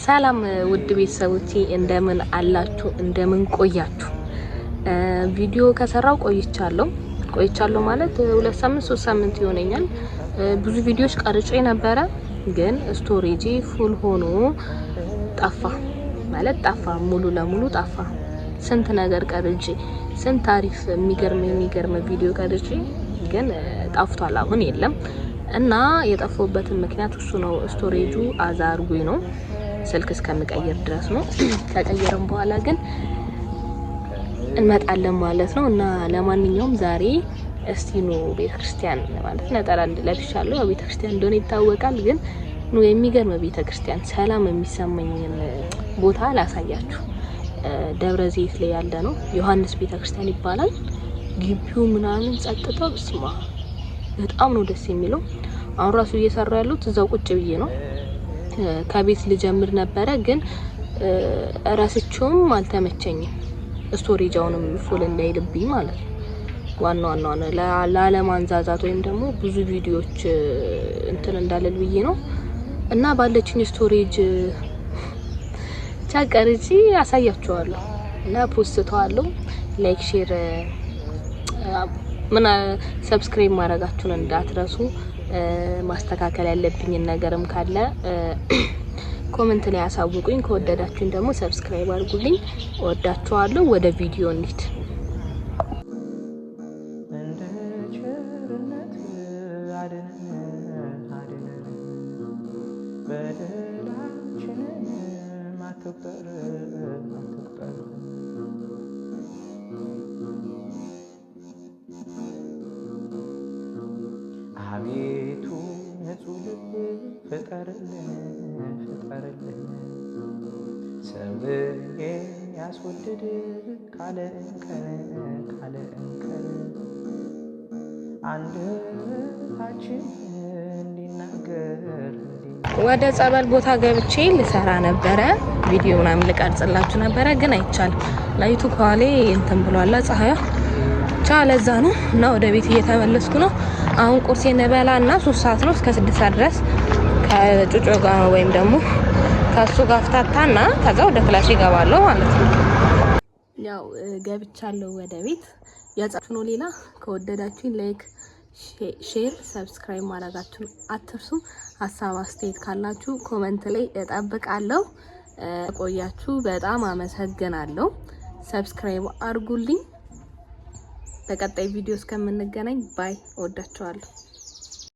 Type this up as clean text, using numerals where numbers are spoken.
ሰላም ውድ ቤተሰቦቼ እንደምን አላችሁ እንደምን ቆያችሁ? ቪዲዮ ከሰራው ቆይቻለሁ ማለት 2 ሳምንት 3 ሳምንት ይሆነኛል። ብዙ ቪዲዮዎች ቀርጬ ነበረ ግን ስቶሬጂ ፉል ሆኖ ጠፋ ሙሉ ለሙሉ ጠፋ። ስንት ነገር ቀርጬ ስንት ታሪፍ የሚገርም ቪዲዮ ቀርጬ ግን ጠፍቷል። አሁን የለም እና የጠፋውበትን ምክንያት እሱ ነው። ስቶሬጁ አዛርጉኝ ነው ስልክ እስከምቀይር ድረስ ነው። ከቀየረም በኋላ ግን እንመጣለን ማለት ነው። እና ለማንኛውም ዛሬ እስቲ ነው ቤተክርስቲያን ማለት ነጠላ ለብሻለሁ። ቤተክርስቲያን እንደሆነ ይታወቃል። ግን ነው የሚገርም ቤተክርስቲያን ሰላም የሚሰማኝን ቦታ ላሳያችሁ። ደብረ ዘይት ላይ ያለ ነው። ዮሐንስ ቤተክርስቲያን ይባላል። ግቢው ምናምን ጸጥታው በስማ በጣም ነው ደስ የሚለው። አሁን ራሱ እየሰራ ያሉት እዛው ቁጭ ብዬ ነው። ከቤት ልጀምር ነበረ ግን ራስቸውም አልተመቸኝም። ስቶሬጃውንም ፉል እንዳይልብኝ ማለት ነው። ዋናው ለማንዛዛት ወይም ደግሞ ብዙ ቪዲዮዎች እንትን እንዳለል ብዬ ነው። እና ባለችኝ ስቶሬጅ ቻቀርጪ አሳያችኋለሁ እና ፖስተዋለሁ። ላይክ ሼር ሰብስክራይብ ማድረጋችሁን እንዳትረሱ። ማስተካከል ያለብኝ ነገርም ካለ ኮሜንት ላይ አሳውቁኝ። ከወደዳችሁኝ ደግሞ ሰብስክራይብ አድርጉልኝ። ወዳችኋለሁ። ወደ ቪዲዮ እንሂድ። አቤቱ ንጹህ ልብ ፍጠርልን ሰውን የሚያስወድድ ካለ እንከን አንደበታችን እንዲናገር ወደ ጸበል ቦታ ገብቼ ልሰራ ነበረ። ቪዲዮ ምናምን ልቀርጽላችሁ ነበረ ግን አይቻልም። ላይቱ ኳሌ እንትን ብሏል ፀሐያ ቻለዛ ነው እና ወደ ቤት እየተመለስኩ ነው። አሁን ቁርሴን በላና 3 ሰዓት ነው እስከ 6 ሰዓት ድረስ ከጩጮ ጋር ወይም ደግሞ ከሱ ጋር ፍታታና ከዛ ወደ ክላስ ይገባለሁ ማለት ነው። ያው ገብቻለሁ ወደ ቤት። ያጻፉ ነው። ሌላ ከወደዳችሁኝ ላይክ ሼር ሰብስክራይብ ማድረጋችሁን አትርሱ። ሀሳብ አስተያየት ካላችሁ ኮሜንት ላይ እጠብቃለሁ። ቆያችሁ በጣም አመሰግናለሁ። ሰብስክራይብ አድርጉልኝ። በቀጣይ ቪዲዮ እስከምንገናኝ ባይ። ወዳችኋለሁ።